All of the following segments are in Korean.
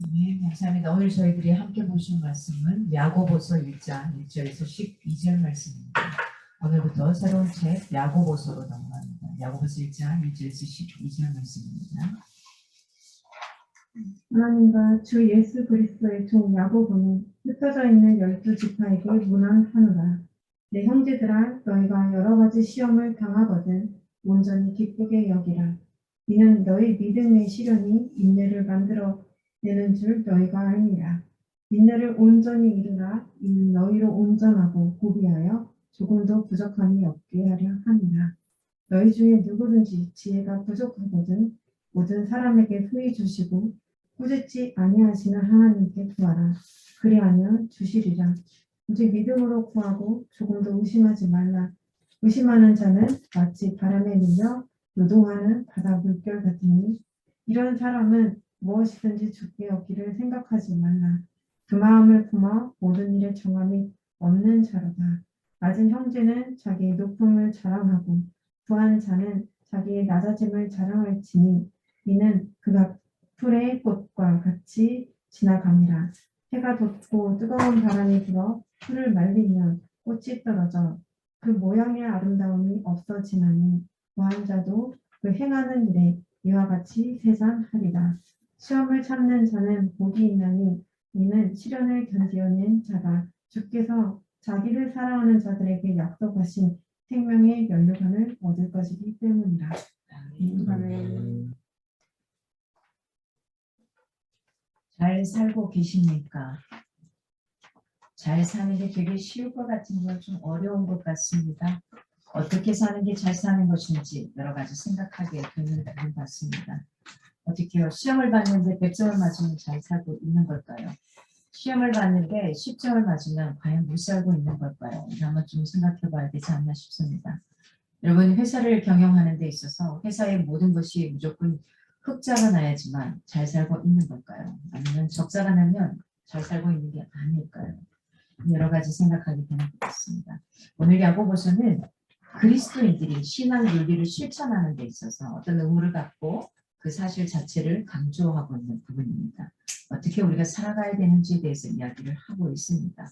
네, 감사합니다. 오늘 저희들이 함께 보신 말씀은 야고보서 1장 1절에서 12절 말씀입니다. 오늘부터 새로운 책 야고보서로 넘어갑니다. 야고보서 1장 1절에서 12절 말씀입니다. 하나님과 주 예수 그리스도의 종 야고보는 흩어져 있는 12지파에게 문안하노라. 내 형제들아, 너희가 여러 가지 시험을 당하거든 온전히 기쁘게 여기라. 이는 너희 믿음의 시련이 인내를 만들어 내는 줄 너희가 알미라. 인내를 온전히 이루라. 이는 너희로 온전하고 고비하여 조금도 부족함이 없게 하려 함이라. 너희 중에 누구든지 지혜가 부족하거든 모든 사람에게 후히 주시고 꾸짖지 아니하시는 하나님께 구하라. 그리하면 주시리라. 오직 믿음으로 구하고 조금도 의심하지 말라. 의심하는 자는 마치 바람에 밀려 요동하는 바다 물결 같으니 이런 사람은 무엇이든지 죽게 얻기를 생각하지 말라. 그 마음을 품어 모든 일에 정함이 없는 자로다. 낮은 형제는 자기의 높음을 자랑하고 부한 자는 자기의 낮아짐을 자랑할지니 이는 그가 풀의 꽃과 같이 지나갑니다. 해가 돋고 뜨거운 바람이 불어 풀을 말리면 꽃이 떨어져 그 모양의 아름다움이 없어지나니 부한 자도 그 행하는 일에 이와 같이 세상하리라. 시험을 참는 자는 복이 있나니 이는 시련을 견디어낸 자다. 주께서 자기를 사랑하는 자들에게 약속하신 생명의 면류관을 얻을 것이기 때문이라. 아멘. 잘 살고 계십니까? 잘 사는 게 되게 쉬울 것 같은 건 좀 어려운 것 같습니다. 어떻게 사는 게 잘 사는 것인지 여러 가지 생각하게 되는 부분 같습니다. 어떻게요? 시험을 봤는데 100점을 맞으면 잘 살고 있는 걸까요? 시험을 봤는데 10점을 맞으면 과연 못 살고 있는 걸까요? 이거 한번 좀 생각해 봐야 되지 않나 싶습니다. 여러분, 회사를 경영하는 데 있어서 회사의 모든 것이 무조건 흑자가 나야지만 잘 살고 있는 걸까요? 아니면 적자가 나면 잘 살고 있는 게 아닐까요? 여러 가지 생각하게 되는 것 같습니다. 오늘 야고보서는 그리스도인들이 신앙 윤리를 실천하는 데 있어서 어떤 의무를 갖고 그 사실 자체를 강조하고 있는 부분입니다. 어떻게 우리가 살아가야 되는지에 대해서 이야기를 하고 있습니다.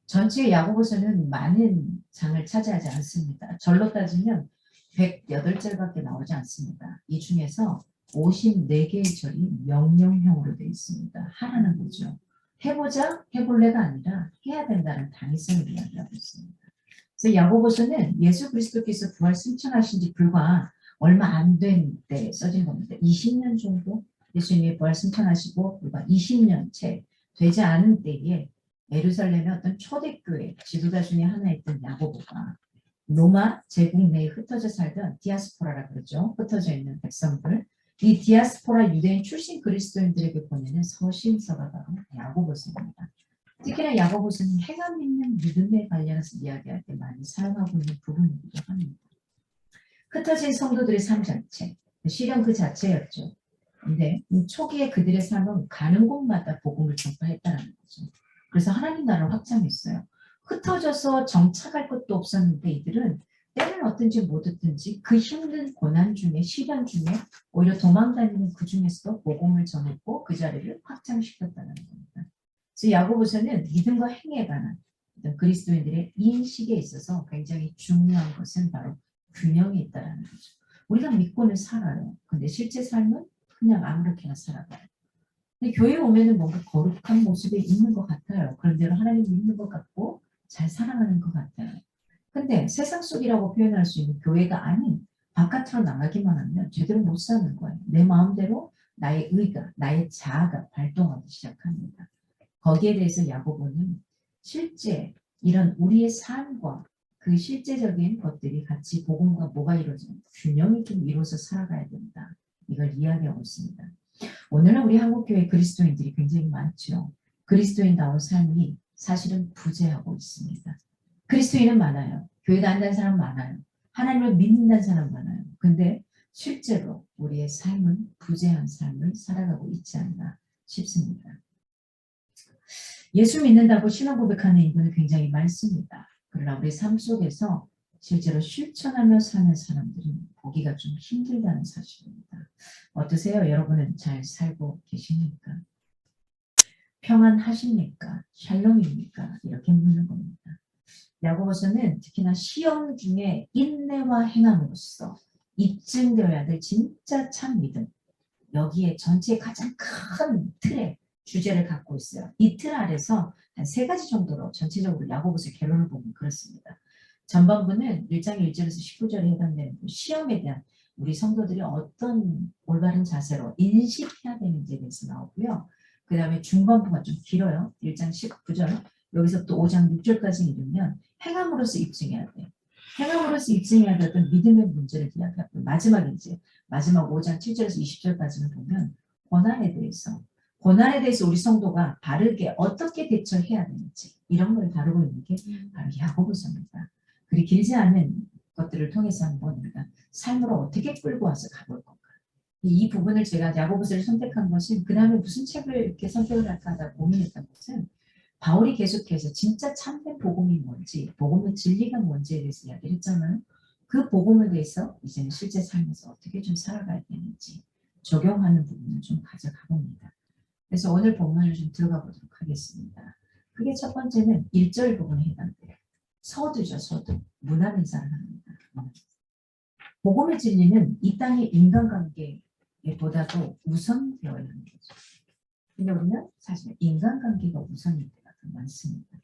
전체 야고보서는 많은 장을 차지하지 않습니다. 절로 따지면 108절밖에 나오지 않습니다. 이 중에서 54개의 절이 명령형으로 되어 있습니다. 하라는 거죠. 해보자, 해볼래가 아니라 해야 된다는 당위성을 이야기하고 있습니다. 그래서 야고보서는 예수 그리스도께서 부활 승천하신 지 불과 얼마 안 된 때 써진 겁니다. 20년 정도 예수님이 부활 승천하시고 불과 20년 채 되지 않은 때에 예루살렘의 어떤 초대교회 지도자 중에 하나였던 야고보가 로마 제국 내에 흩어져 살던 디아스포라라 그러죠. 흩어져 있는 백성들. 이 디아스포라 유대인 출신 그리스도인들에게 보내는 서신서가 바로 야고보서입니다. 특히나 야고보서는 행함 있는 믿음에 관련해서 이야기할 때 많이 사용하고 있는 부분이기도 합니다. 흩어진 성도들의 삶 자체, 시련 그 자체였죠. 근데 초기에 그들의 삶은 가는 곳마다 복음을 전파했다는 거죠. 그래서 하나님 나라를 확장했어요. 흩어져서 정착할 것도 없었는데 이들은 때는 어떤지 못 어떤지 그 힘든 고난 중에 시련 중에 오히려 도망다니는 그 중에서도 복음을 전했고 그 자리를 확장시켰다는 겁니다. 그래서 야고보서는 믿음과 행위에 관한 그리스도인들의 인식에 있어서 굉장히 중요한 것은 바로 균형이 있다는 거죠. 우리가 믿고는 살아요. 근데 실제 삶은 그냥 아무렇게나 살아가요. 근데 교회에 오면은 뭔가 거룩한 모습에 있는 것 같아요. 그런대로 하나님 믿는 것 같고 잘 살아가는 것 같아요. 근데 세상 속이라고 표현할 수 있는 교회가 아닌 바깥으로 나가기만 하면 제대로 못 사는 거예요. 내 마음대로 나의 의가, 나의 자아가 발동하기 시작합니다. 거기에 대해서 야고보는 실제 이런 우리의 삶과 그 실제적인 것들이 같이 복음과 뭐가 이루어지는 균형이 좀 이루어서 살아가야 된다. 이걸 이야기하고 있습니다. 오늘은 우리 한국교회 그리스도인들이 굉장히 많죠. 그리스도인다운 삶이 사실은 부재하고 있습니다. 그리스도인은 많아요. 교회 다닌다는 사람 많아요. 하나님을 믿는다는 사람 많아요. 근데 실제로 우리의 삶은 부재한 삶을 살아가고 있지 않나 싶습니다. 예수 믿는다고 신앙 고백하는 인구는 굉장히 많습니다. 그러나 우리 삶 속에서 실제로 실천하며 사는 사람들은 보기가 좀 힘들다는 사실입니다. 어떠세요? 여러분은 잘 살고 계십니까? 평안하십니까? 샬롬입니까? 이렇게 묻는 겁니다. 야고보서는 특히나 시험 중에 인내와 행함으로써 입증되어야 될 진짜 참 믿음, 여기에 전체의 가장 큰 틀의 주제를 갖고 있어요. 이 틀 아래서 한 3가지 정도로 전체적으로 야고보서 결론을 보면 그렇습니다. 전반부는 1장 1절에서 19절에 해당되는 시험에 대한 우리 성도들이 어떤 올바른 자세로 인식해야 되는지에 대해서 나오고요. 그 다음에 중반부가 좀 길어요. 1장 19절, 여기서부터 5장 6절까지 읽으면 행함으로써 입증해야 돼요. 행함으로써 입증해야 되던 믿음의 문제를 이야기하고 마지막에 이제 마지막 5장 7절에서 20절까지는 보면 고난에 대해서 우리 성도가 바르게 어떻게 대처해야 되는지 이런 걸 다루고 있는 게 바로 야고보서입니다. 그리 길지 않은 것들을 통해서 한번 우리가 삶으로 어떻게 끌고 와서 가볼 건가. 이 부분을 제가 야고보서를 선택한 것은 그 다음에 무슨 책을 이렇게 선택을 할까 하다 고민했던 것은 바울이 계속해서 진짜 참된 복음이 뭔지, 복음의 진리가 뭔지에 대해서 이야기를 했잖아요. 그 복음에 대해서 이제는 실제 삶에서 어떻게 좀 살아가야 되는지 적용하는 부분을 좀 가져가 봅니다. 그래서 오늘 본문을 좀 들어가 보도록 하겠습니다. 그게 첫 번째는 1절 부분에 해당돼요. 서두죠, 서두. 문안 인사를 합니다. 복음의 진리는 이 땅의 인간관계보다도 우선되어야 하는 거죠. 근데 우리는 사실 인간관계가 우선일 때가 더 많습니다.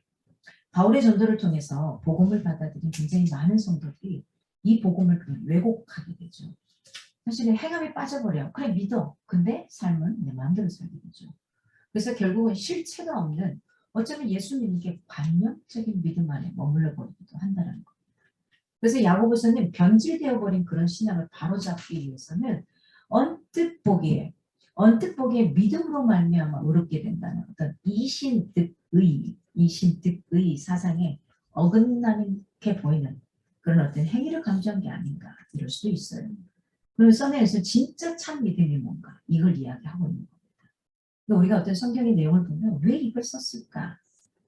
바울의 전도를 통해서 복음을 받아들인 굉장히 많은 성도들이 이 복음을 왜곡하게 되죠. 사실은 행함에 빠져버려. 그래 믿어. 근데 삶은 내 마음대로 살게 되죠. 그래서 결국은 실체가 없는 어쩌면 예수 믿는 게 관념적인 믿음 안에 머물러 버리기도 한다는 거. 그래서 야고보서는 변질되어 버린 그런 신앙을 바로잡기 위해서는 언뜻 보기에 믿음으로 말미암아 의롭게 된다는 어떤 이신득의 사상에 어긋나게 보이는 그런 어떤 행위를 강조한 게 아닌가 이럴 수도 있어요. 그리고 써내에서 진짜 참 믿음이 뭔가 이걸 이야기하고 있는 겁니다. 우리가 어떤 성경의 내용을 보면 왜 이걸 썼을까?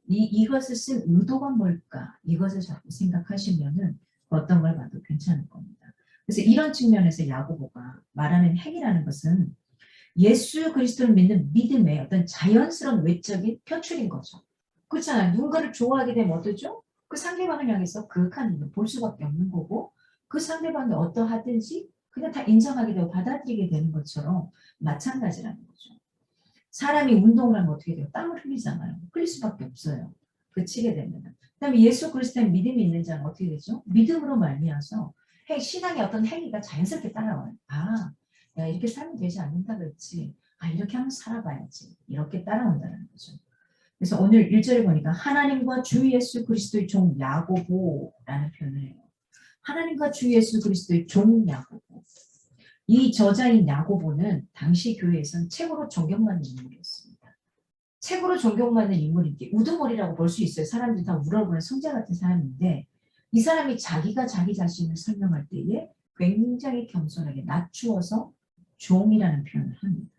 이것을 쓴 의도가 뭘까? 이것을 자꾸 생각하시면은 어떤 걸 봐도 괜찮을 겁니다. 그래서 이런 측면에서 야고보가 말하는 행위라는 것은 예수 그리스도를 믿는 믿음의 어떤 자연스러운 외적인 표출인 거죠. 그렇잖아요. 누군가를 좋아하게 되면 어떠죠? 그 상대방을 향해서 그윽한 눈을 볼 수밖에 없는 거고 그 상대방이 어떠하든지 그냥 다 인정하게 되고 받아들이게 되는 것처럼 마찬가지라는 거죠. 사람이 운동을 하면 어떻게 돼요? 땀을 흘리잖아요. 흘릴 수밖에 없어요. 그치게 되면. 그다음에 예수 그리스도의 믿음이 있는 자는 어떻게 되죠? 믿음으로 말미암아서 신앙의 어떤 행위가 자연스럽게 따라와요. 아, 야, 이렇게 살면 되지 않는다 그렇지. 아, 이렇게 하면 살아봐야지. 이렇게 따라온다는 거죠. 그래서 오늘 1절을 보니까 하나님과 주 예수 그리스도의 종 야고보라는 표현을 해요. 하나님과 주 예수 그리스도의 종 야고보. 이 저자인 야고보는 당시 교회에서는 최고로 존경받는 인물이었습니다. 최고로 존경받는 인물인데 우두머리라고 볼 수 있어요. 사람들이 다 물어보는 성자 같은 사람인데 이 사람이 자기가 자기 자신을 설명할 때에 굉장히 겸손하게 낮추어서 종이라는 표현을 합니다.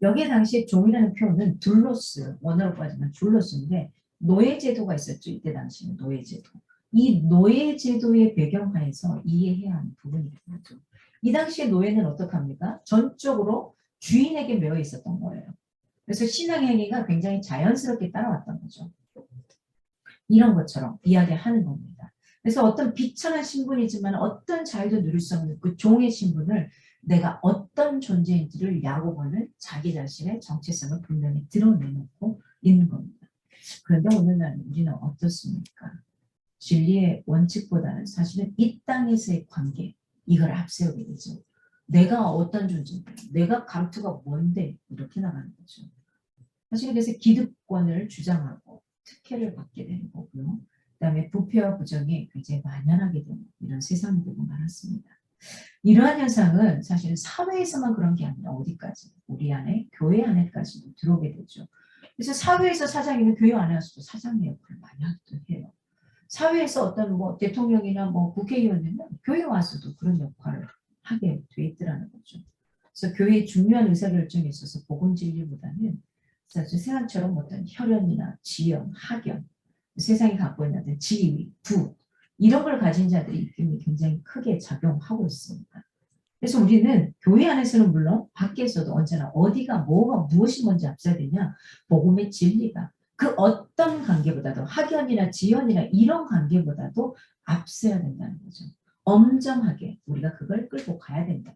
여기에 당시에 종이라는 표현은 둘로스, 원어로 빠지면 둘로스인데 노예제도가 있었죠. 이때 당시에는 노예제도. 이 노예제도의 배경하에서 이해해야 하는 부분이 있죠. 이 당시에 노예는 어떡합니까? 전적으로 주인에게 매여 있었던 거예요. 그래서 신앙행위가 굉장히 자연스럽게 따라왔던 거죠. 이런 것처럼 이야기하는 겁니다. 그래서 어떤 비천한 신분이지만 어떤 자유도 누릴 수 없는 그 종의 신분을 내가 어떤 존재인지를 야고보는 자기 자신의 정체성을 분명히 드러내놓고 있는 겁니다. 그런데 오늘날 우리는 어떻습니까? 진리의 원칙보다는 사실은 이 땅에서의 관계 이걸 앞세우게 되죠. 내가 어떤 존재인데 내가 감투가 뭔데 이렇게 나가는 거죠. 사실 그래서 기득권을 주장하고 특혜를 받게 되는 거고요. 그다음에 부패와 부정이 굉장히 만연하게 되는 이런 세상이 되고 말았습니다. 이러한 현상은 사실은 사회에서만 그런 게 아니라 어디까지 우리 안에 교회 안에까지도 들어오게 되죠. 그래서 사회에서 사장이면 교회 안에 와서도 사장의 역할을 많이 하기도 해요. 사회에서 어떤 뭐 대통령이나 뭐 국회의원이면 교회 와서도 그런 역할을 하게 돼 있더라는 거죠. 그래서 교회의 중요한 의사결정에 있어서 복음 진리보다는 사실 세상처럼 어떤 혈연이나 지연, 학연, 세상이 갖고 있는 어떤 지위, 부 이런 걸 가진 자들이 입김이 굉장히 크게 작용하고 있습니다. 그래서 우리는 교회 안에서는 물론 밖에서도 언제나 어디가 뭐가 무엇이 먼저 앞서야 되냐? 복음의 진리가 그 어떤 관계보다도 학연이나 지연이나 이런 관계보다도 앞서야 된다는 거죠. 엄정하게 우리가 그걸 끌고 가야 된다.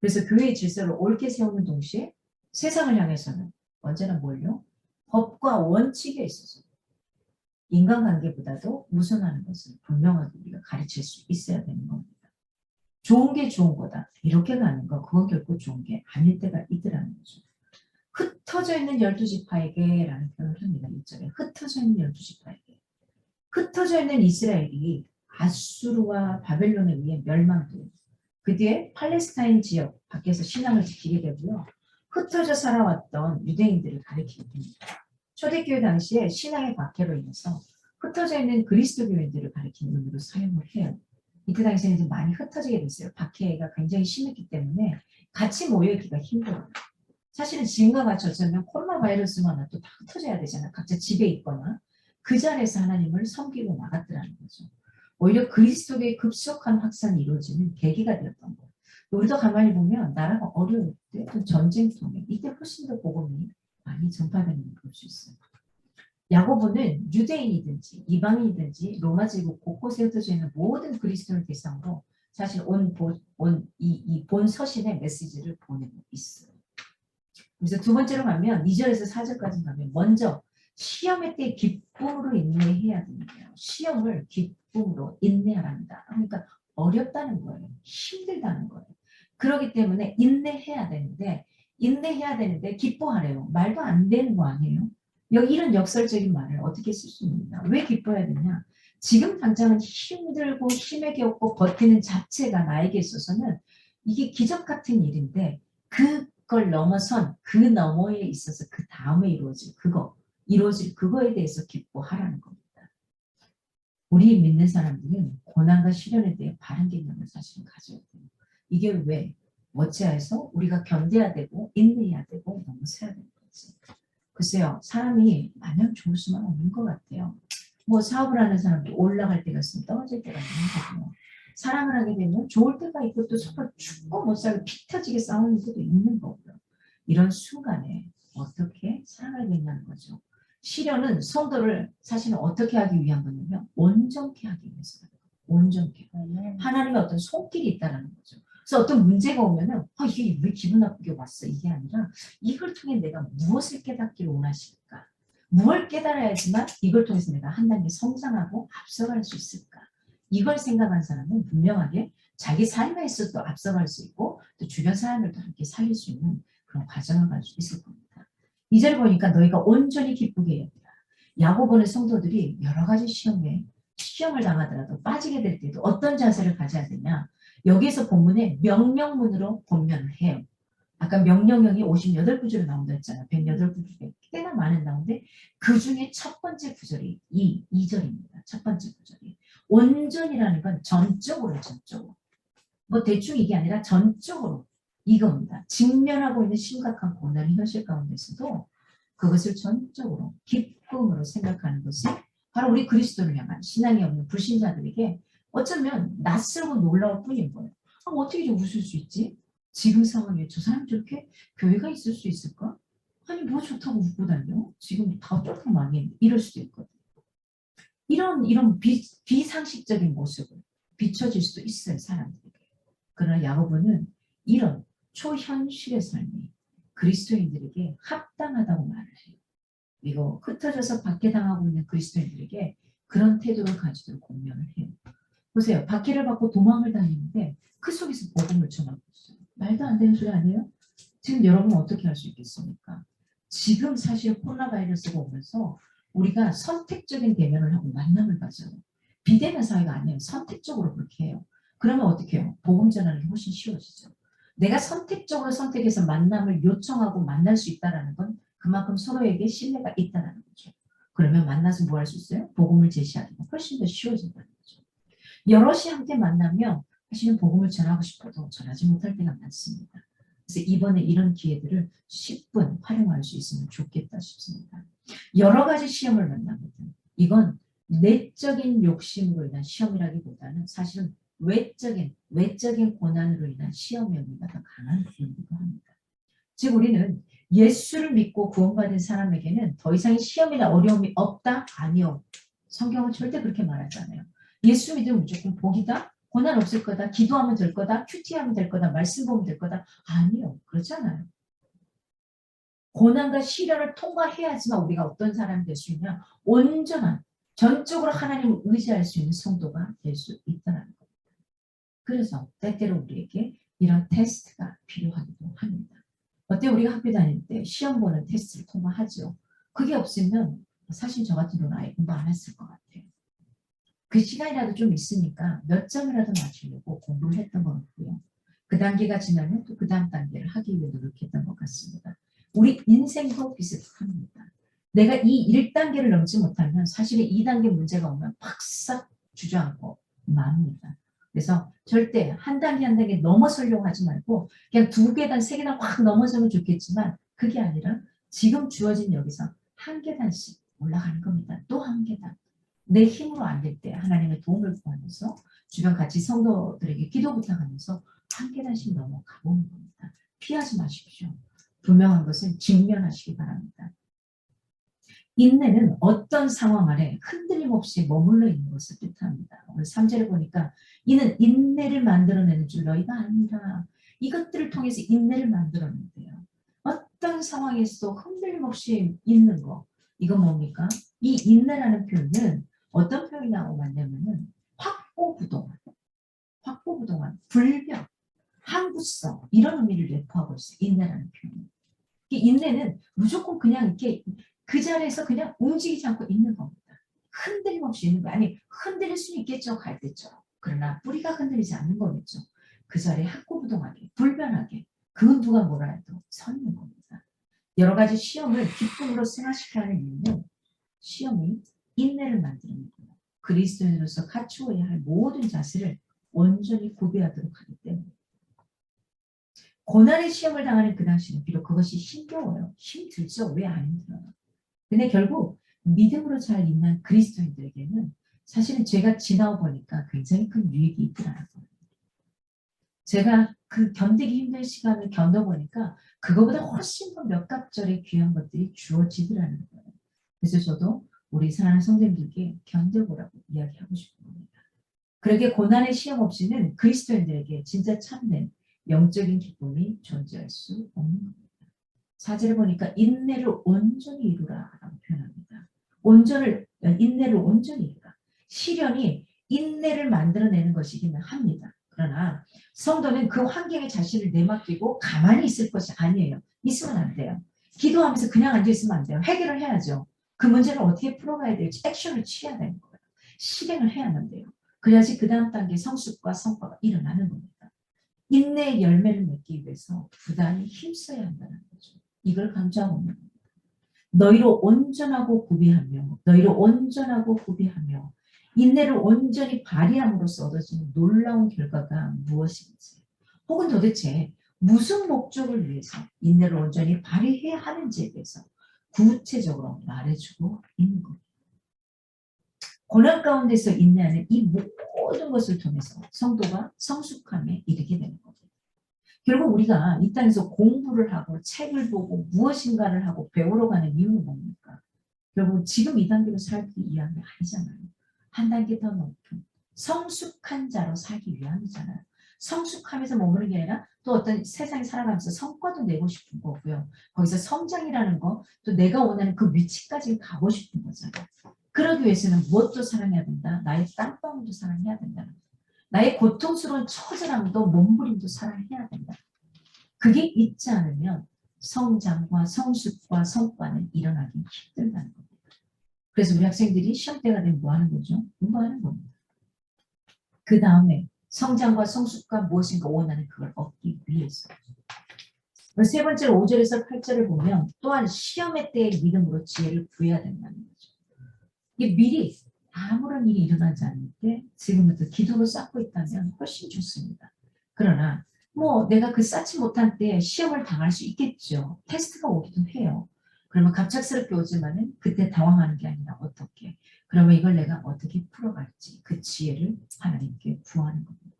그래서 교회의 질서를 옳게 세우는 동시에 세상을 향해서는 언제나 뭘요? 법과 원칙에 있어서 인간관계보다도 우선하는 것을 분명하게 우리가 가르칠 수 있어야 되는 겁니다. 좋은 게 좋은 거다. 이렇게 가는 거 그건 결코 좋은 게 아닐 때가 있더라는 거죠. 흩어져 있는 12지파에게 라는 표현을 합니다. 1절에 흩어져 있는 12지파에게 흩어져 있는 이스라엘이 아수르와 바벨론에 의해 멸망돼요. 그 뒤에 팔레스타인 지역 밖에서 신앙을 지키게 되고요. 흩어져 살아왔던 유대인들을 가리키게 됩니다. 초대교회 당시에 신앙의 박해로 인해서 흩어져 있는 그리스도교인들을 가리키는 의미로 사용을 해요. 이때 당시에는 좀 많이 흩어지게 됐어요. 박해가 굉장히 심했기 때문에 같이 모여있기가 힘들어요. 사실은 지금과 같이 어쩌면 코로나 바이러스만 와도 다 흩어져야 되잖아요. 각자 집에 있거나 그 자리에서 하나님을 섬기고 나갔더라는 거죠. 오히려 그리스도의 급속한 확산이 이루어지는 계기가 되었던 거예요. 우리도 가만히 보면 나라가 어려울 때 전쟁통에 이때 훨씬 더 복음이 많이 전파되는 걸 볼 수 있어요. 야고보는 유대인이든지 이방인이든지 로마 제국 곳곳에 흩어져 있는 모든 그리스도를 대상으로 사실 이 본 서신의 메시지를 보내고 있어요. 그래서 두 번째로 가면 2절에서 4절까지 가면 먼저 시험의 때 기쁨으로 인내해야 됩니다. 시험을 기쁨으로 인내하랍니다. 그러니까 어렵다는 거예요. 힘들다는 거예요. 그렇기 때문에 인내해야 되는데 기뻐하래요. 말도 안 되는 거 아니에요? 여기 이런 역설적인 말을 어떻게 쓸 수 있느냐? 왜 기뻐해야 되냐? 지금 당장은 힘들고 힘에 겨웠고 버티는 자체가 나에게 있어서는 이게 기적 같은 일인데 그걸 넘어선 그 너머에 있어서 그 다음에 이루어질 그거에 대해서 기뻐하라는 겁니다. 우리 믿는 사람들은 고난과 시련에 대해 바른 개념을 사실은 가져야 돼요. 이게 왜? 어찌해서 우리가 견뎌야 되고 인내해야 되고 넘어서야 되는 거지. 글쎄요. 사람이 마냥 좋을 수만 없는 것 같아요. 뭐 사업을 하는 사람도 올라갈 때가 있으면 떨어질 때가 있는 거고요. 사랑을 하게 되면 좋을 때가 있고 또 서로 죽고 못 살고 피 터지게 싸우는 때도 있는 거고요. 이런 순간에 어떻게 살아가야 된다는 거죠. 시련은 성도를 사실은 어떻게 하기 위한 거냐면 온전케 하기 위해서요. 온전케. 하나님의 어떤 손길이 있다는 거죠. 그래서 어떤 문제가 오면은 이게 왜 기분 나쁘게 왔어? 이게 아니라 이걸 통해 내가 무엇을 깨닫기를 원하실까? 무엇을 깨달아야지만 이걸 통해서 내가 한 단계 성장하고 앞서갈 수 있을까? 이걸 생각한 사람은 분명하게 자기 삶에서 또 앞서갈 수 있고 또 주변 사람들도 함께 살릴 수 있는 그런 과정을 갈 수 있을 겁니다. 2절 보니까 너희가 온전히 기쁘게 해야 된다. 야고보는 성도들이 여러 가지 시험을 당하더라도 빠지게 될 때도 어떤 자세를 가져야 되냐. 여기에서 본문에 명령문으로 본면을 해요. 아까 명령형이 58구절로 나온다 했잖아요. 108구절에 꽤나 많은 나오는데 그 중에 첫 번째 구절이 2절입니다. 첫 번째 구절이. 온전이라는 건 전적으로. 뭐 대충 이게 아니라 전적으로 이겁니다. 직면하고 있는 심각한 고난의 현실 가운데서도 그것을 전적으로 기쁨으로 생각하는 것이 바로 우리 그리스도를 향한 신앙이 없는 불신자들에게 어쩌면 낯설고 놀라울 뿐인 거예요. 어떻게 좀 웃을 수 있지? 지금 상황에 저 사람 저렇게 교회가 있을 수 있을까? 아니 뭐 좋다고 웃고 다녀? 지금 다 쫄딱 망해. 이럴 수도 있거든요. 이런 비상식적인 모습을 비춰질 수도 있어요. 사람들에게. 그러나 야고보는 이런 초현실의 삶이 그리스도인들에게 합당하다고 말을 해요. 이거 흩어져서 박해당하고 있는 그리스도인들에게 그런 태도를 가지도록 공면을 해요. 보세요. 박해를 받고 도망을 다니는데 그 속에서 복음을 전하고 있어요. 말도 안 되는 소리 아니에요? 지금 여러분 어떻게 할 수 있겠습니까? 지금 사실 코로나 바이러스가 오면서 우리가 선택적인 대면을 하고 만남을 가져요. 비대면 사회가 아니에요. 선택적으로 그렇게 해요. 그러면 어떻게 해요? 복음 전하는 게 훨씬 쉬워지죠. 내가 선택적으로 선택해서 만남을 요청하고 만날 수 있다는 건 그만큼 서로에게 신뢰가 있다는 거죠. 그러면 만나서 뭐 할 수 있어요? 복음을 제시하기가 훨씬 더 쉬워진다는 거죠. 여럿이 함께 만나면 사실은 복음을 전하고 싶어도 전하지 못할 때가 많습니다. 그래서 이번에 이런 기회들을 10분 활용할 수 있으면 좋겠다 싶습니다. 여러 가지 시험을 만나거든. 이건 내적인 욕심으로 인한 시험이라기보다는 사실은 외적인 고난으로 인한 시험의 의미가 더 강한 부분이기도 합니다. 즉 우리는 예수를 믿고 구원받은 사람에게는 더 이상 시험이나 어려움이 없다? 아니요. 성경은 절대 그렇게 말하잖아요. 예수 믿으면 무조건 복이다? 고난 없을 거다? 기도하면 될 거다? 큐티하면 될 거다? 말씀 보면 될 거다? 아니요. 그렇잖아요. 고난과 시련을 통과해야지만 우리가 어떤 사람이 될 수 있냐? 온전한, 전적으로 하나님을 의지할 수 있는 성도가 될 수 있다는 겁니다. 그래서 때때로 우리에게 이런 테스트가 필요하기도 합니다. 어때 우리가 학교 다닐 때 시험 보는 테스트를 통과하죠. 그게 없으면 사실 저 같은 경우는 아예 공부 안 했을 것 같아요. 그 시간이라도 좀 있으니까 몇 점이라도 맞추려고 공부를 했던 것 같고요. 그 단계가 지나면 또 그 다음 단계를 하기 위해 노력했던 것 같습니다. 우리 인생도 비슷합니다. 내가 이 1단계를 넘지 못하면 사실은 2단계 문제가 오면 팍싹 주저앉고 맙니다. 그래서 절대 한 단계 한 단계 넘어서려고 하지 말고 그냥 2계단, 3계단 확 넘어서면 좋겠지만 그게 아니라 지금 주어진 여기서 한 계단씩 올라가는 겁니다. 또 한 계단. 내 힘으로 안 될 때 하나님의 도움을 구하면서 주변 같이 성도들에게 기도 부탁하면서 한 계단씩 넘어가 보는 겁니다. 피하지 마십시오. 분명한 것은 직면하시기 바랍니다. 인내는 어떤 상황 아래 흔들림 없이 머물러 있는 것을 뜻합니다. 오늘 3절을 보니까 이는 인내를 만들어내는 줄 너희가 아니라 이것들을 통해서 인내를 만들어낸대요. 어떤 상황에서 흔들림 없이 있는 거. 이건 뭡니까? 이 인내라는 표현은 어떤 표현이 나오냐면은 확고부동한, 불변, 항구성 이런 의미를 내포하고 있어요. 인내라는 표현은. 인내는 무조건 그냥 이렇게 그 자리에서 그냥 움직이지 않고 있는 겁니다. 흔들림 없이 있는 거 아니 흔들릴 수는 있겠죠. 갈 때처럼. 그러나 뿌리가 흔들리지 않는 거겠죠. 그 자리에 확고부동하게 불변하게 그 누가 뭐라 해도 서 있는 겁니다. 여러 가지 시험을 기쁨으로 승화시켜야 하는 이유는 시험이 인내를 만드는 거예요. 그리스도인으로서 갖추어야 할 모든 자세를 온전히 구비하도록 하기 때문에 고난의 시험을 당하는 그 당시는 비록 그것이 힘겨워요. 힘들죠. 왜 안 힘들어요? 근데 결국 믿음으로 잘 있는 그리스도인들에게는 사실은 죄가 지나고 보니까 굉장히 큰 유익이 있더라는 거예요. 제가 그 견디기 힘든 시간을 견뎌보니까 그거보다 훨씬 더 몇 갑절의 귀한 것들이 주어지더라는 거예요. 그래서 저도 우리 사랑하는 성도님들께 견뎌보라고 이야기하고 싶은 겁니다. 그러게 고난의 시험 없이는 그리스도인들에게 진짜 참된 영적인 기쁨이 존재할 수 없는 겁니다. 4절을 보니까 인내를 온전히 이루라 라고 표현합니다. 인내를 온전히 이루라. 시련이 인내를 만들어내는 것이기는 합니다. 그러나 성도는 그 환경에 자신을 내맡기고 가만히 있을 것이 아니에요. 있으면 안 돼요. 기도하면서 그냥 앉아있으면 안 돼요. 해결을 해야죠. 그 문제를 어떻게 풀어가야 될지 액션을 취해야 되는 거예요. 실행을 해야 하는데요. 그래야지 그 다음 단계 성숙과 성과가 일어나는 겁니다. 인내의 열매를 맺기 위해서 부단히 힘써야 한다는 거죠. 이걸 강조하고 있는 겁니다. 너희로 온전하고 구비하며 인내를 온전히 발휘함으로써 얻어지는 놀라운 결과가 무엇인지 혹은 도대체 무슨 목적을 위해서 인내를 온전히 발휘해야 하는지에 대해서 구체적으로 말해주고 있는 겁니다. 고난 가운데서 인내하는 이 모든 것을 통해서 성도가 성숙함에 이르게 되는 겁니다. 결국 우리가 이 땅에서 공부를 하고 책을 보고 무엇인가를 하고 배우러 가는 이유는 뭡니까? 결국 지금 이 단계로 살기 위함이 아니잖아요. 한 단계 더 높은 성숙한 자로 살기 위함이잖아요. 성숙하면서 머무는 게 아니라 또 어떤 세상에 살아가면서 성과도 내고 싶은 거고요. 거기서 성장이라는 거 또 내가 원하는 그 위치까지 가고 싶은 거잖아요. 그러기 위해서는 무엇도 사랑해야 된다. 나의 땀방울도 사랑해야 된다는 거예요. 나의 고통스러운 처절함도 몸부림도 사랑해야 된다. 그게 있지 않으면 성장과 성숙과 성과는 일어나기 힘들다는 겁니다. 그래서 우리 학생들이 시험 때가 되면 뭐 하는 거죠? 공부하는 겁니다. 그 다음에 성장과 성숙과 무엇인가 원하는 그걸 얻기 위해서. 세 번째로 5절에서 8절을 보면 또한 시험의 때의 믿음으로 지혜를 구해야 된다는 거죠. 이게 미리 아무런 일이 일어나지 않을 때 지금부터 기도로 쌓고 있다면 훨씬 좋습니다. 그러나 뭐 내가 그 쌓지 못한 때 시험을 당할 수 있겠죠. 테스트가 오기도 해요. 그러면 갑작스럽게 오지만은 그때 당황하는 게 아니라 어떻게 그러면 이걸 내가 어떻게 풀어갈지 그 지혜를 하나님께 구하는 겁니다.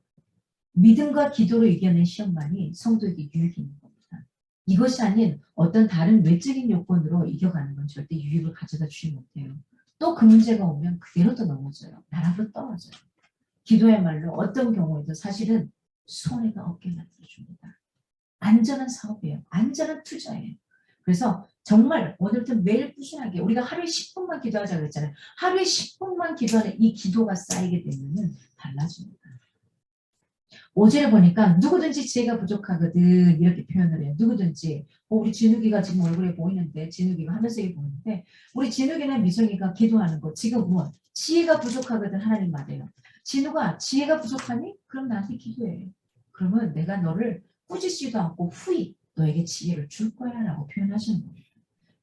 믿음과 기도로 이겨낸 시험만이 성도에게 유익이 있는 겁니다. 이것이 아닌 어떤 다른 외적인 요건으로 이겨가는 건 절대 유익을 가져다 주지 못해요. 또 그 문제가 오면 그대로 또 넘어져요. 나락으로 떨어져요. 기도야말로 어떤 경우에도 사실은 손해가 없게 만들어줍니다. 안전한 사업이에요. 안전한 투자예요. 그래서 정말 오늘부터 매일 꾸준하게 우리가 하루에 10분만 기도하자 그랬잖아요. 하루에 10분만 기도하는 이 기도가 쌓이게 되면 달라집니다. 5절에 보니까 누구든지 지혜가 부족하거든 이렇게 표현을 해요. 누구든지 우리 진욱이가 지금 얼굴에 보이는데 진욱이가 하늘색이 보이는데 우리 진욱이나 미성이가 기도하는 거 지금 뭐 지혜가 부족하거든 하나님 말이에요. 진욱아 지혜가 부족하니? 그럼 나한테 기도해. 그러면 내가 너를 꾸짖지도 않고 후히 너에게 지혜를 줄 거야 라고 표현하시는 거예요.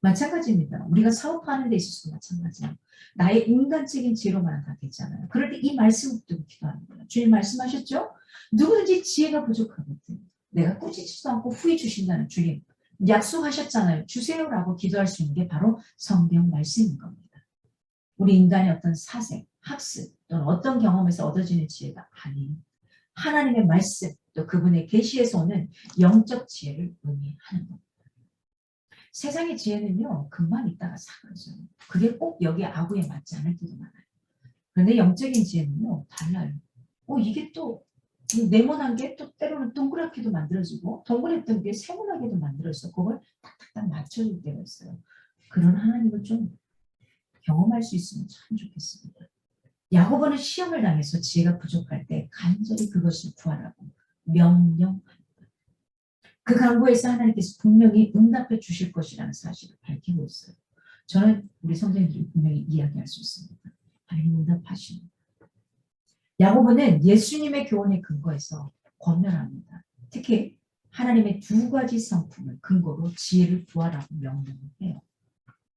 마찬가지입니다. 우리가 사업하는 데 있어서 마찬가지예요. 나의 인간적인 지혜로만 다 되잖아요. 그럴 때 이 말씀을 듣고 기도하는 거예요. 주님 말씀하셨죠? 누구든지 지혜가 부족하거든. 내가 꾸짖지도 않고 후히 주신다는 주님. 약속하셨잖아요. 주세요라고 기도할 수 있는 게 바로 성경 말씀인 겁니다. 우리 인간의 어떤 사색, 학습 또는 어떤 경험에서 얻어지는 지혜가 아닌 하나님의 말씀 또 그분의 계시에서 오는 영적 지혜를 의미하는 겁니다. 세상의 지혜는요 금방 있다가 사라져요. 그게 꼭 여기 아구에 맞지 않을 때도 많아요. 그런데 영적인 지혜는요 달라요. 이게 또 네모난 게 또 때로는 동그랗게도 만들어지고 동그랬던 게 세모나게도 만들어서 그걸 딱딱딱 맞춰줄 때가 있어요. 그런 하나님을 좀 경험할 수 있으면 참 좋겠습니다. 야고보는 시험을 당해서 지혜가 부족할 때 간절히 그것을 구하라고 명령합니다. 그 강구에서 하나님께서 분명히 응답해 주실 것이라는 사실을 밝히고 있어요. 저는 우리 선생님들이 분명히 이야기할 수 있습니다. 하나님 응답하십니다. 야고보는 예수님의 교훈에 근거해서 권면합니다. 특히 하나님의 두 가지 성품을 근거로 지혜를 구하라고 명령을 해요.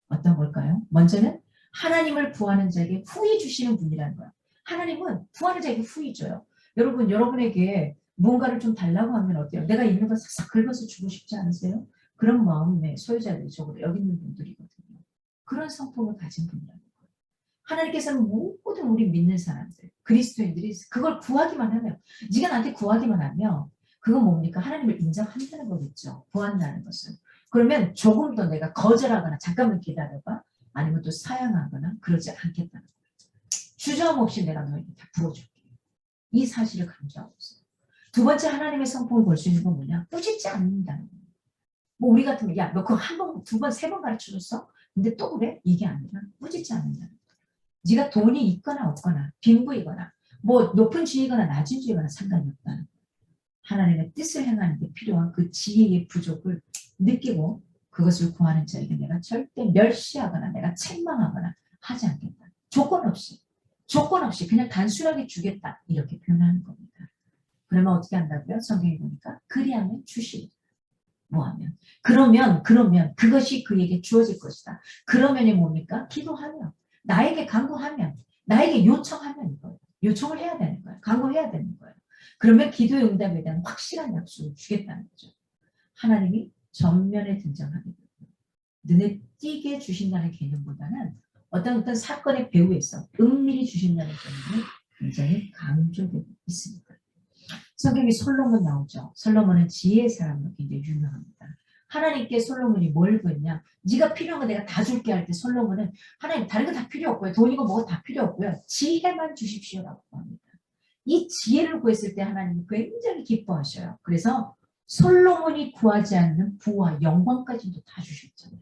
어떤 걸까요? 먼저는 하나님을 구하는 자에게 후히 주시는 분이라는 거예요. 하나님은 구하는 자에게 후히 줘요. 여러분, 여러분에게 무언가를 좀 달라고 하면 어때요? 내가 있는 거 싹싹 긁어서 주고 싶지 않으세요? 그런 마음의 소유자들이 적어도 여기 있는 분들이거든요. 그런 성품을 가진 분이라는 거예요. 하나님께서는 모든 우리 믿는 사람들, 그리스도인들이 그걸 구하기만 하면, 네가 나한테 구하기만 하면 그건 뭡니까? 하나님을 인정한다는 거겠죠. 구한다는 것은. 그러면 조금 더 내가 거절하거나 잠깐만 기다려봐 아니면 또 사양하거나 그러지 않겠다는 거예요. 주저함없이 내가 너에게 다 부어줄게. 이 사실을 강조하고 있어요. 두 번째 하나님의 성품을 볼 수 있는 건 뭐냐? 꾸짖지 않는다는 거예요. 뭐 우리 같으면 야, 너 그거 한 번, 두 번, 세 번 가르쳐줬어? 근데 또 그래? 이게 아니라 꾸짖지 않는다는 거예요. 네가 돈이 있거나 없거나 빈부이거나 뭐 높은 지위거나 낮은 지위거나 상관이 없다는 거예요. 하나님의 뜻을 행하는 데 필요한 그 지혜의 부족을 느끼고 그것을 구하는 자에게 내가 절대 멸시하거나 내가 책망하거나 하지 않겠다. 조건 없이 그냥 단순하게 주겠다 이렇게 표현하는 겁니다. 그러면 어떻게 한다고요? 성경에 보니까 그리하면 주시리. 뭐하면? 그러면 그것이 그에게 주어질 것이다. 그러면이 뭡니까? 기도하면 나에게 간구하면 나에게 요청하면 이거예요. 요청을 해야 되는 거예요. 간구해야 되는 거예요. 그러면 기도의 응답에 대한 확실한 약속을 주겠다는 거죠. 하나님이 전면에 등장하게 되고 눈에 띄게 주신다는 개념보다는 어떤 사건의 배후에서 은밀히 주신다는 개념이 굉장히 강조되고 있습니다. 성경에 솔로몬 나오죠. 솔로몬은 지혜의 사람으로 굉장히 유명합니다. 하나님께 솔로몬이 뭘 구했냐? 네가 필요한 거 내가 다 줄게 할 때 솔로몬은 하나님 다른 거 다 필요 없고요. 돈이고 뭐고 다 필요 없고요. 지혜만 주십시오라고 합니다. 이 지혜를 구했을 때 하나님이 굉장히 기뻐하셔요. 그래서 솔로몬이 구하지 않는 부와 영광까지도 다 주셨잖아요.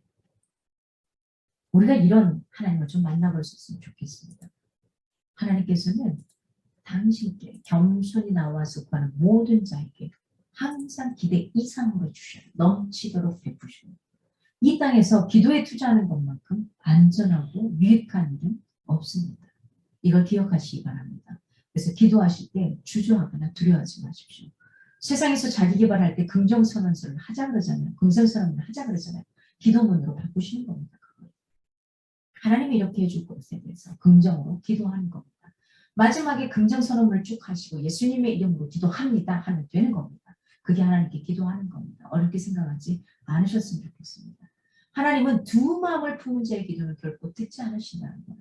우리가 이런 하나님을 좀 만나볼 수 있으면 좋겠습니다. 하나님께서는 당신께 겸손히 나와서 구하는 모든 자에게 항상 기대 이상으로 주셔요. 넘치도록 베푸셔요. 이 땅에서 기도에 투자하는 것만큼 안전하고 유익한 일은 없습니다. 이걸 기억하시기 바랍니다. 그래서 기도하실 때 주저하거나 두려워하지 마십시오. 세상에서 자기 개발할 때 긍정선언서를 하자 그러잖아요. 긍정선언을 하자 그러잖아요. 기도문으로 바꾸시는 겁니다. 하나님이 이렇게 해줄 것에 대해서 긍정으로 기도하는 겁니다. 마지막에 긍정선언을 쭉 하시고 예수님의 이름으로 기도합니다 하면 되는 겁니다. 그게 하나님께 기도하는 겁니다. 어렵게 생각하지 않으셨으면 좋겠습니다. 하나님은 두 마음을 품은 자의 기도는 결코 듣지 않으신다는 거예요.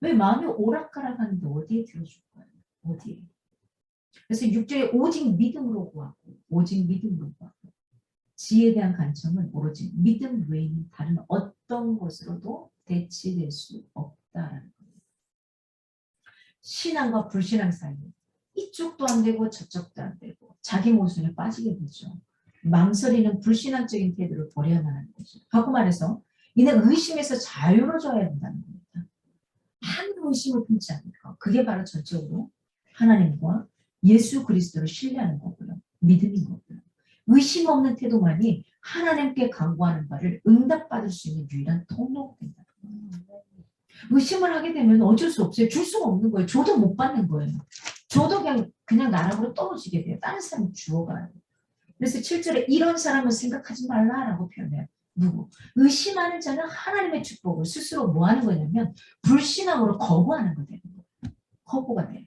왜 마음이 오락가락하는데 어디에 들어줄 거예요? 어디에? 그래서 6절에 오직 믿음으로 구하고 오직 믿음으로 구하고 지혜에 대한 관점은 오로지 믿음 외에는 다른 어떤 것으로도 대치될 수 없다라는 겁니다. 신앙과 불신앙 사이에 이쪽도 안 되고 저쪽도 안 되고 자기 모순에 빠지게 되죠. 망설이는 불신앙적인 태도를 버려야만 하는 거죠. 하고 말해서 이는 의심에서 자유로워져야 된다는 겁니다. 한 의심을 품지 않는 것. 그게 바로 전적으로 하나님과 예수 그리스도를 신뢰하는 거고요. 믿음인 거고요. 의심 없는 태도만이 하나님께 간구하는 바를 응답받을 수 있는 유일한 통로가 된다. 의심을 하게 되면 어쩔 수 없어요. 줄 수가 없는 거예요. 줘도 못 받는 거예요. 줘도 그냥 나락으로 떨어지게 돼요. 다른 사람이 주어가요. 그래서 7절에 이런 사람은 생각하지 말라라고 표현해요. 누구? 의심하는 자는 하나님의 축복을 스스로 뭐 하는 거냐면 불신앙으로 거부하는 거 되는 거예요. 거부가 돼요.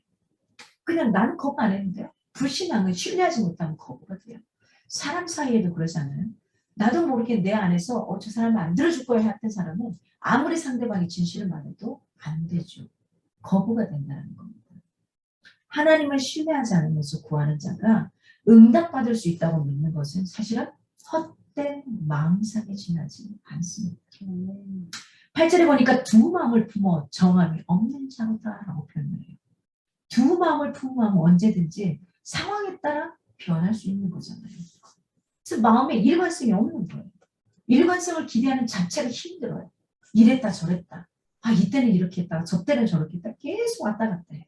그냥 나는 거부 안 했는데요. 불신앙은 신뢰하지 못하면 거부가 돼요. 사람 사이에도 그러잖아요. 나도 모르게 내 안에서 저 사람은 안 들어줄 거야 했던 사람은 아무리 상대방이 진실을 말해도 안 되죠. 거부가 된다는 겁니다. 하나님을 신뢰하지 않으면서 구하는 자가 응답받을 수 있다고 믿는 것은 사실은 헛된 망상에 지나지 않습니다. 8절에 보니까 두 마음을 품어 정함이 없는 자로다라고 표현을 해요. 두 마음을 품으면 언제든지 상황에 따라 변할 수 있는 거잖아요. 그래서 마음에 일관성이 없는 거예요. 일관성을 기대하는 자체가 힘들어요. 이랬다 저랬다. 이때는 이렇게 했다가 저때는 저렇게 했다. 계속 왔다 갔다 해요.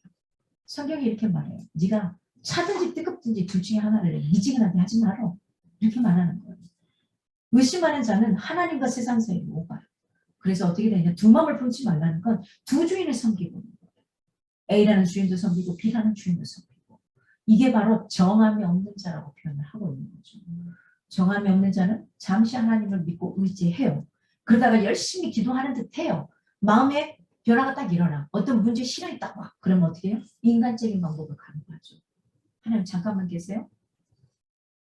성경이 이렇게 말해요. 네가 차든지 뜨겁든지 둘 중에 하나를 미지근하게 하지 말어. 이렇게 말하는 거예요. 의심하는 자는 하나님과 세상 사이를 오가요. 그래서 어떻게 되냐. 두 마음을 품지 말라는 건 두 주인을 섬기고 있는 거예요. A라는 주인도 섬기고 B라는 주인도 섬기고. 이게 바로 정함이 없는 자라고 표현을 하고 있는 거죠. 정함이 없는 자는 잠시 하나님을 믿고 의지해요. 그러다가 열심히 기도하는 듯 해요. 마음에 변화가 딱 일어나. 어떤 문제 실현이 딱 와. 그러면 어떻게 해요? 인간적인 방법을 가는 거죠. 하나님 잠깐만 계세요.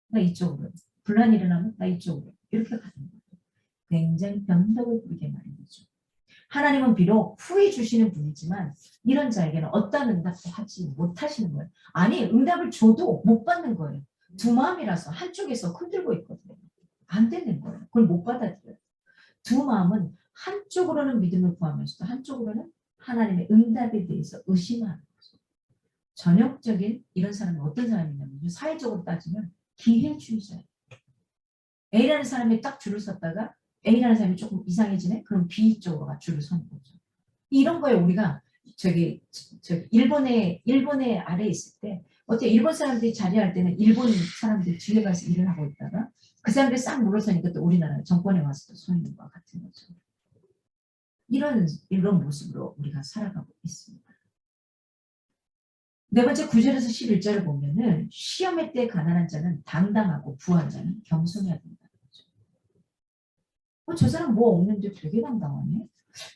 나 이쪽으로. 분란이 일어나면 나 이쪽으로. 이렇게 가는 거예요. 굉장히 변덕을 부리게 마련이죠. 하나님은 비록 후히 주시는 분이지만 이런 자에게는 어떤 응답도 하지 못하시는 거예요. 아니 응답을 줘도 못 받는 거예요. 두 마음이라서 한쪽에서 흔들고 있거든요. 안 되는 거예요. 그걸 못 받아들여요. 두 마음은 한쪽으로는 믿음을 구하면서도 한쪽으로는 하나님의 응답에 대해서 의심하는 거죠. 전형적인 이런 사람은 어떤 사람이냐면 사회적으로 따지면 기회주의자예요. A라는 사람이 딱 줄을 섰다가 A라는 사람이 조금 이상해지네? 그럼 B 쪽으로 줄을 서는 거죠. 이런 거에 우리가 저기 일본에 아래에 있을 때 어때 일본 사람들이 자리할 때는 일본 사람들이 뒤에 가서 일을 하고 있다가 그 사람들이 싹 물러서니까 또 우리나라 정권에 와서 또 서 있는 것과 같은 거죠. 이런 모습으로 우리가 살아가고 있습니다. 네 번째 9절에서 11절을 보면은 시험의 때 가난한 자는 당당하고 부한 자는 겸손해야 된다는 거죠. 저 사람 뭐 없는데 되게 당당하네.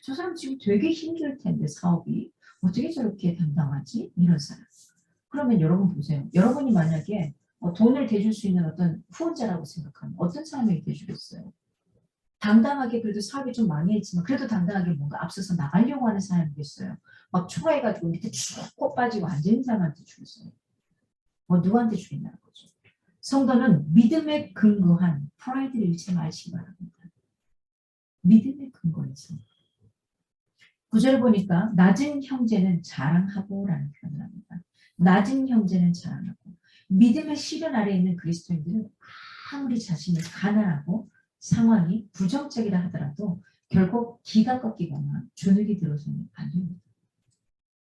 저 사람 지금 되게 힘들 텐데 사업이 어떻게 저렇게 당당하지? 이런 사람. 그러면 여러분 보세요. 여러분이 만약에 돈을 대줄 수 있는 어떤 후원자라고 생각하면 어떤 사람에게 대주겠어요? 당당하게 그래도 사업이 좀 망했지만 그래도 당당하게 뭔가 앞서서 나가려고 하는 사람이겠어요. 막 초라해가지고 밑에 쭉 빠지고 앉아있는 사람한테 주겠어요. 누구한테 주겠냐는 거죠. 성도는 믿음에 근거한 프라이드를 잃지 마시기 바랍니다. 믿음에 근거해서. 9절 보니까 낮은 형제는 자랑하고 라는 표현을 합니다. 낮은 형제는 자랑하고. 믿음의 시련 아래에 있는 그리스도인들은 아무리 자신이 가난하고 상황이 부정적이라 하더라도 결국 기가 꺾이거나 주눅이 들어서는 안 됩니다.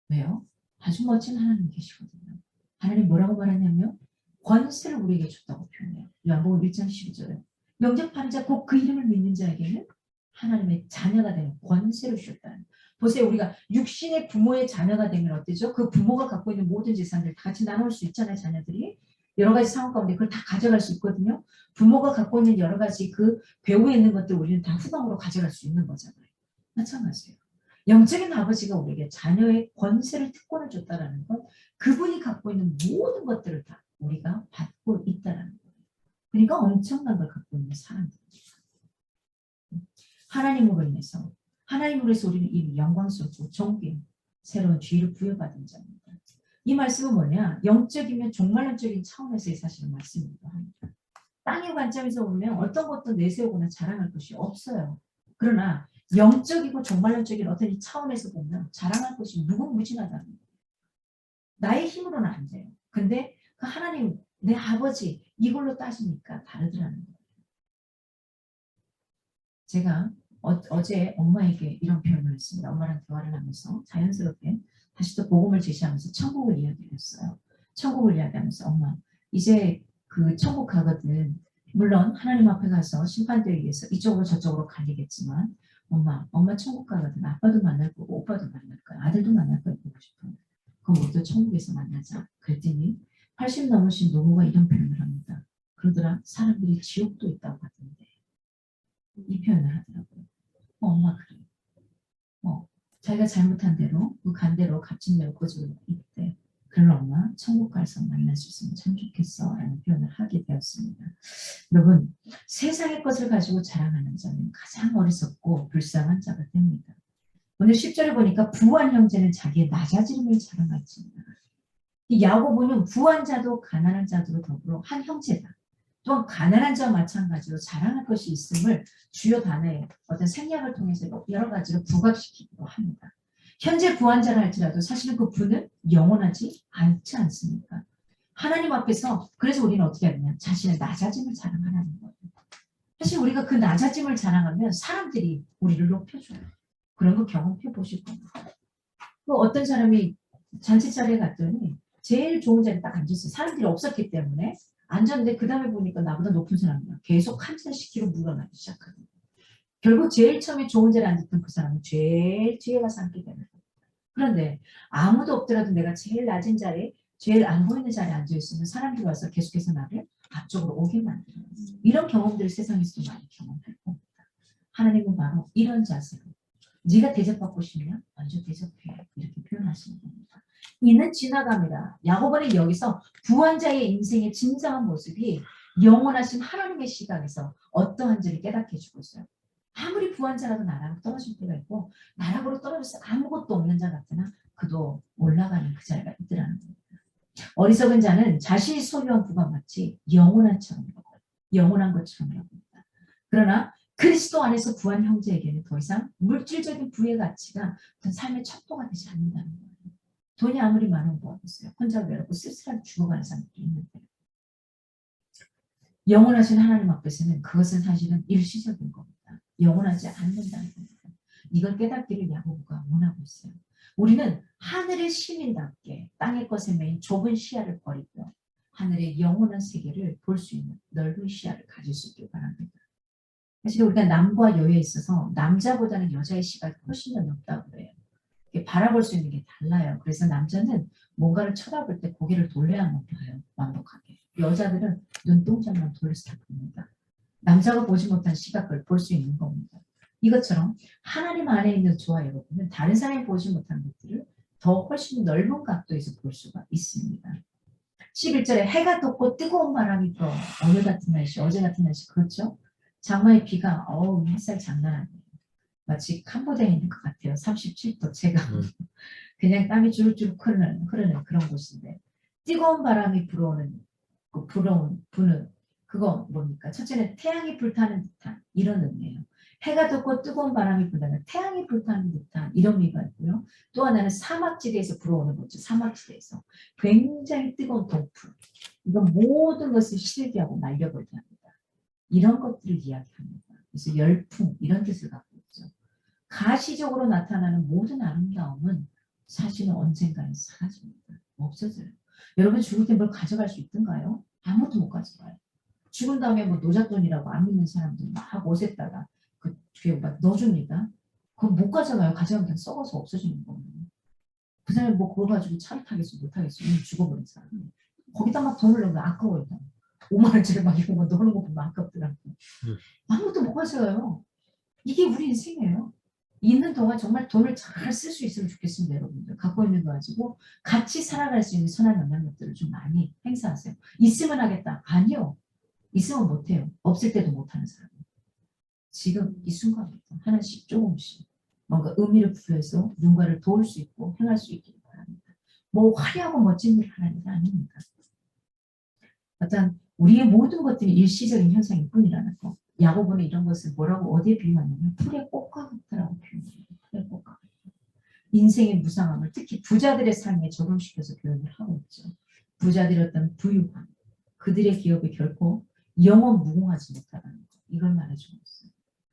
왜요? 아주 멋진 하나님 계시거든요. 하나님 뭐라고 말하냐면 권세를 우리에게 줬다고 표현해요. 요한복음 1장 12절에 영접하는 자 곧 그 이름을 믿는 자에게는 하나님의 자녀가 되는 권세를 주셨다는. 보세요. 우리가 육신의 부모의 자녀가 되면 어때죠? 그 부모가 갖고 있는 모든 재산들 다 같이 나눌 수 있잖아요. 자녀들이. 여러 가지 상황 가운데 그걸 다 가져갈 수 있거든요. 부모가 갖고 있는 여러 가지 그 배후에 있는 것들 우리는 다 후방으로 가져갈 수 있는 거잖아요. 마찬가지예요. 영적인 아버지가 우리에게 자녀의 권세를 특권을 줬다라는 건 그분이 갖고 있는 모든 것들을 다 우리가 받고 있다라는 거예요. 그러니까 엄청난 걸 갖고 있는 사람들입니다. 하나님으로 인해서 우리는 이미 영광스럽고 존귀 새로운 주의를 부여받은 자입니다. 이 말씀은 뭐냐? 영적이면 종말론적인 차원에서의 사실은 말씀이기도 합니다. 땅의 관점에서 보면 어떤 것도 내세우거나 자랑할 것이 없어요. 그러나 영적이고 종말론적인 어떤 이 차원에서 보면 자랑할 것이 무궁무진하다는 거예요. 나의 힘으로는 안 돼요. 근데 그 하나님, 내 아버지 이걸로 따지니까 다르더라는 거예요. 제가 어제 엄마에게 이런 표현을 했습니다. 엄마랑 대화를 하면서 자연스럽게 다시 또 복음을 제시하면서 천국을 이야기했어요. 천국을 이야기하면서 엄마 이제 그 천국 가거든. 물론 하나님 앞에 가서 심판되기 위해서 이쪽으로 저쪽으로 갈리겠지만 엄마 천국 가거든. 아빠도 만날 거고 오빠도 만날 거야. 아들도 만날 거야. 보고 싶어. 그럼 우리도 천국에서 만나자. 그랬더니 80 넘으신 노부가 이런 표현을 합니다. 그러더라. 사람들이 지옥도 있다고 하던데. 이 표현을 하더라고요. 엄마 그래. 자기가 잘못한 대로 그 간대로 값진 대로 고집을 입대. 그런 엄마 천국 가서 만날 수 있으면 참 좋겠어 라는 표현을 하게 되었습니다. 여러분 세상의 것을 가지고 자랑하는 자는 가장 어리석고 불쌍한 자가 됩니다. 오늘 10절에 보니까 부한 형제는 자기의 낮아짐을 자랑할지니라. 이 야고보는 부한 자도 가난한 자도 더불어 한 형제다. 또한 가난한 자와 마찬가지로 자랑할 것이 있음을 주요 단어의 어떤 생략을 통해서 여러 가지로 부각시키기도 합니다. 현재 부한자라 할지라도 사실은 그 부는 영원하지 않지 않습니까? 하나님 앞에서 그래서 우리는 어떻게 하느냐? 자신의 낮아짐을 자랑하라는 거예요. 사실 우리가 그 낮아짐을 자랑하면 사람들이 우리를 높여줘요. 그런 거 경험해 보실 겁니다. 그 어떤 사람이 잔치 자리에 갔더니 제일 좋은 자리에 딱 앉았어요. 사람들이 없었기 때문에 앉았는데 그 다음에 보니까 나보다 높은 사람이야. 계속 한 잔씩키로 물어나기 시작하는 거예요. 결국 제일 처음에 좋은 자리에 앉았던 그 사람은 제일 뒤에 가서 앉게 되는 거예요. 그런데 아무도 없더라도 내가 제일 낮은 자리에 제일 안 보이는 자리에 앉아있으면 사람들이 와서 계속해서 나를 앞쪽으로 오게 만들어요. 이런 경험들을 세상에서도 많이 경험할 겁니다. 하나님은 바로 이런 자세로 네가 대접받고 싶냐? 먼저 대접해. 이렇게 표현하시는 겁니다. 이는 지나갑니다. 야고보는 여기서 부한 자의 인생의 진정한 모습이 영원하신 하나님의 시각에서 어떠한지를 깨닫게 해주고 있어요. 아무리 부한 자라도 나락으로 떨어질 때가 있고 나락으로 떨어져서 아무것도 없는 자 같으나 그도 올라가는 그 자리가 있더라는 겁니다. 어리석은 자는 자신이 소유한 부가 마치 영원한 것처럼 여겨요. 영원한 것처럼 여깁니다. 그러나 그리스도 안에서 구한 형제에게는 더 이상 물질적인 부의 가치가 어떤 삶의 척도가 되지 않는다는 거예요. 돈이 아무리 많으면 뭐하겠어요. 혼자 외롭고 쓸쓸하게 죽어가는 사람들이 있는데 영원하신 하나님 앞에서는 그것은 사실은 일시적인 겁니다. 영원하지 않는다는 겁니다. 이걸 깨닫기를 야고보가 원하고 있어요. 우리는 하늘의 시민답게 땅의 것에 매인 좁은 시야를 버리고 하늘의 영원한 세계를 볼 수 있는 넓은 시야를 가질 수 있길 바랍니다. 사실 우리가 남과 여에 있어서 남자보다는 여자의 시각이 훨씬 더 넓다고 그래요. 바라볼 수 있는 게 달라요. 그래서 남자는 뭔가를 쳐다볼 때 고개를 돌려야만 봐요. 완벽하게. 여자들은 눈동자만 돌려서 다 봅니다. 남자가 보지 못한 시각을 볼 수 있는 겁니다. 이것처럼 하나님 안에 있는 저와 여러분은 다른 사람이 보지 못한 것들을 더 훨씬 넓은 각도에서 볼 수가 있습니다. 11절에 해가 돋고 뜨거운 바람이 불어 오늘 같은 날씨, 어제 같은 날씨 그렇죠? 장마의 비가 햇살 장난 아니에요. 마치 캄보디아에 있는 것 같아요. 37도 제가 그냥 땀이 주룩주룩 흐르는 그런 곳인데 뜨거운 바람이 불어오는 부는 그거 뭡니까? 첫째는 태양이 불타는 듯한 이런 의미예요. 해가 돋고 뜨거운 바람이 불다는 태양이 불타는 듯한 이런 의미가 있고요. 또 하나는 사막지대에서 불어오는 거죠. 사막지대에서 굉장히 뜨거운 동풍. 이건 모든 것을 시들게 하고 말려버리게 합니다. 이런 것들을 이야기합니다. 그래서 열풍 이런 뜻을 갖고 있죠. 가시적으로 나타나는 모든 아름다움은 사실은 언젠가는 사라집니다. 없어져요. 여러분 죽을 때 뭘 가져갈 수 있던가요? 아무것도 못 가져가요. 죽은 다음에 뭐 노잣돈이라고 안 믿는 사람들 막 옷에다가 그 뒤에 막 넣어줍니다. 그거 못 가져가요. 가져가면 그냥 썩어서 없어지는 거예요. 그 사람이 뭐 그거 가지고 차를 타겠어 못 타겠어. 이미 죽어버린 사람. 거기다 막 돈을 넣으면 아까워요. 5만 원짜리 막 이런 거 넣는 거 보면 아깝더라고요. 아무것도 못 가져가요. 이게 우리 인생이에요. 있는 동안 정말 돈을 잘 쓸 수 있으면 좋겠습니다, 여러분들. 갖고 있는 거 가지고 같이 살아갈 수 있는 선한 영향력들을 좀 많이 행사하세요. 있으면 하겠다. 아니요. 있으면 못해요. 없을 때도 못하는 사람. 지금 이 순간부터 하나씩 조금씩 뭔가 의미를 부여해서 누군가를 도울 수 있고 행할 수 있기를 바랍니다. 뭐 화려하고 멋진 일을 하는 게 아닙니다. 어떤 우리의 모든 것들이 일시적인 현상일 뿐이라는 거. 야고보는 이런 것을 뭐라고 어디에 비유하냐면 풀의 꽃과 같다라고 표현해요. 풀의 꽃과 같다. 인생의 무상함을 특히 부자들의 삶에 적용시켜서 표현을 하고 있죠. 부자들의 어떤 부유함, 그들의 기업이 결코 영원 무궁하지 못하다는 것. 이걸 말해주고 있어요.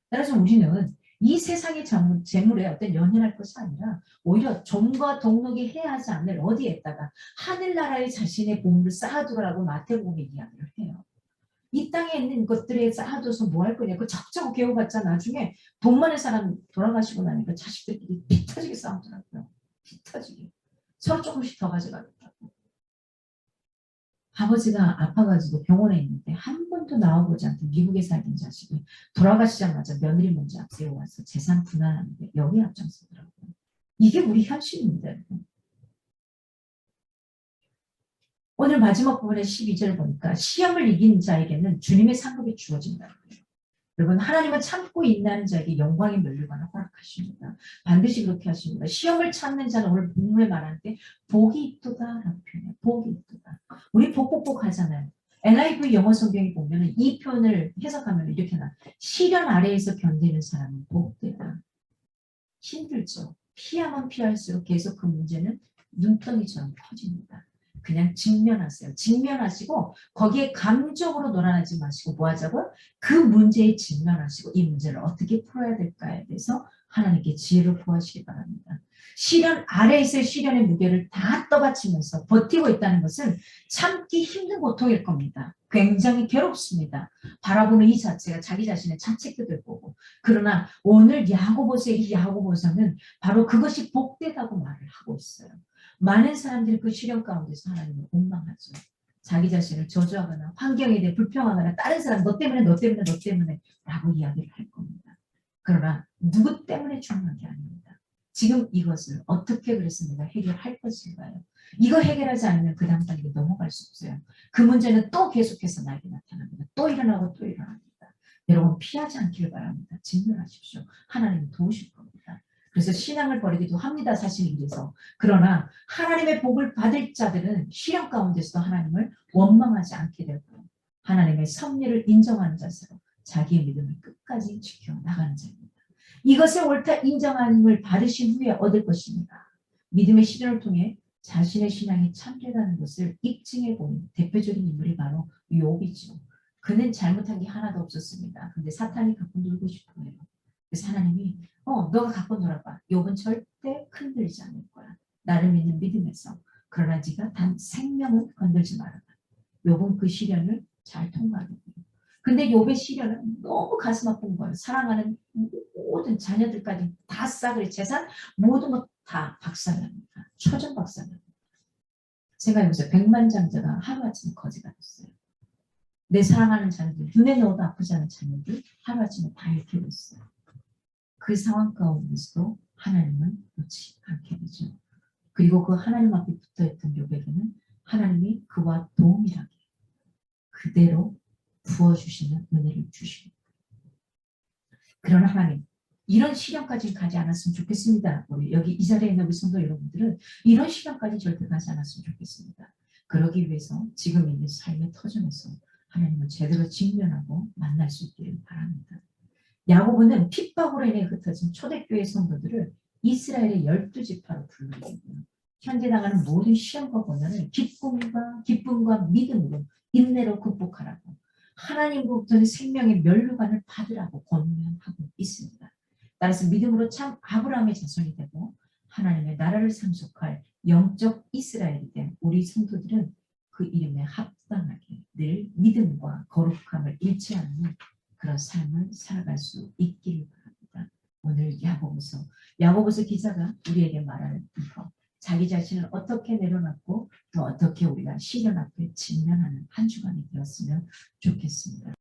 따라서 우리는 이 세상의 재물에 어떤 연연할 것이 아니라 오히려 종과 동록이 해야 하지 않을 어디에다가 하늘나라의 자신의 보물을 쌓아두라고 마태복음에 이야기를 해요. 이 땅에 있는 것들에 쌓아둬서 뭐 할 거냐. 그 적자고 개호봤자 나중에 돈 많은 사람 돌아가시고 나니까 자식들끼리 피 터지게 싸우더라고요. 피 터지게. 서로 조금씩 더 가져가겠다고. 아버지가 아파가지고 병원에 있는데 한 번도 나와보지 않던 미국에 살던 자식이 돌아가시자마자 며느리 먼저 앞세워 와서 재산 분할하는데 여기 앞장서더라고요. 이게 우리 현실입니다. 오늘 마지막 부분의 12절 보니까 시험을 이긴 자에게는 주님의 상급이 주어진다는 거예요. 여러분 하나님은 참고 인내하는 자에게 영광의 면류관을 허락하십니다. 반드시 그렇게 하십니다. 시험을 참는 자는 오늘 본문에 말하는데 복이 있도다라고 표현해요. 복이 있도다. 우리 복복복 하잖아요. NIV 영어 성경에 보면 이 표현을 해석하면 이렇게 나 시련 아래에서 견디는 사람은 복되다. 힘들죠. 피하면 피할수록 계속 그 문제는 눈덩이처럼 커집니다. 그냥 직면하세요. 직면하시고 거기에 감정으로 놀아나지 마시고 뭐 하자고? 그 문제에 직면하시고 이 문제를 어떻게 풀어야 될까에 대해서 하나님께 지혜를 구하시기 바랍니다. 시련 아래에서의 시련의 무게를 다 떠받치면서 버티고 있다는 것은 참기 힘든 고통일 겁니다. 굉장히 괴롭습니다. 바라보는 이 자체가 자기 자신의 자책도 될 거고. 그러나 오늘 야고보서의 이 야고보서는 바로 그것이 복되다고 말을 하고 있어요. 많은 사람들이 그 시련 가운데서 하나님을 원망하죠. 자기 자신을 저주하거나 환경에 대해 불평하거나 다른 사람 너 때문에 라고 이야기를 할 겁니다. 그러나 누구 때문에 중요한 게 아닙니다. 지금 이것을 어떻게 그래서 내가 해결할 것인가요? 이거 해결하지 않으면 그 다음 단계로 넘어갈 수 없어요. 그 문제는 또 계속해서 나에게 나타납니다. 또 일어나고 또 일어납니다. 여러분 피하지 않기를 바랍니다. 직면하십시오. 하나님이 도우실 겁니다. 그래서 신앙을 버리기도 합니다. 사실 이래서. 그러나 하나님의 복을 받을 자들은 시련 가운데서도 하나님을 원망하지 않게 되고 하나님의 섭리를 인정하는 자세로 자기의 믿음을 끝까지 지켜나가는 자입니다. 이것을 옳다 인정함을 받으신 후에 얻을 것입니다. 믿음의 시련을 통해 자신의 신앙이 참되다는 것을 입증해 보는 대표적인 인물이 바로 욥이죠. 그는 잘못한 게 하나도 없었습니다. 근데 사탄이 갖고 놀고 싶어 해요. 그래서 하나님이 너가 갖고 놀아봐. 욥은 절대 흔들리지 않을 거야. 나를 믿는 믿음에서. 그러나 네가 단 생명은 건들지 말아라. 욥은 그 시련을 잘 통과하게 돼요. 근데 욥의 시련은 너무 가슴 아픈 거예요. 사랑하는 모든 자녀들까지 다 싸그리 재산 모든 것 다 박살납니다. 초전 박살납니다. 제가 여기서 백만장자가 하루아침에 거지가 됐어요. 내 사랑하는 자녀들, 눈에 넣어도 아프지 않은 자녀들 하루아침에 다 잃게 됐어요. 그 상황 가운데서도 하나님은 놓지 않게 되죠. 그리고 그 하나님 앞에 붙어있던 욥에게는 하나님이 그와 동일하게 그대로 부어주시는 은혜를 주십니다. 그러나 하나님 이런 시련까지 가지 않았으면 좋겠습니다. 우리 여기 이 자리에 있는 우리 성도 여러분들은 이런 시련까지 절대 가지 않았으면 좋겠습니다. 그러기 위해서 지금 있는 삶의 터전에서 하나님을 제대로 직면하고 만날 수 있기를 바랍니다. 야고보는 핍박으로 인해 흩어진 초대교회 성도들을 이스라엘의 12지파로 분류했고요. 현재 당하는 모든 시험과 고난을 기쁨과 믿음으로 인내로 극복하라고 하나님으로부터는 생명의 면류관을 받으라고 권면하고 있습니다. 따라서 믿음으로 참 아브라함의 자손이 되고 하나님의 나라를 상속할 영적 이스라엘이 된 우리 성도들은 그 이름에 합당하게 늘 믿음과 거룩함을 잃지 않는 그런 삶을 살아갈 수 있기를 바랍니다. 오늘 야고보서 기자가 우리에게 말하는 것, 자기 자신을 어떻게 내려놨고 또 어떻게 우리가 시련 앞에 직면하는 한 주간이 되었으면 좋겠습니다.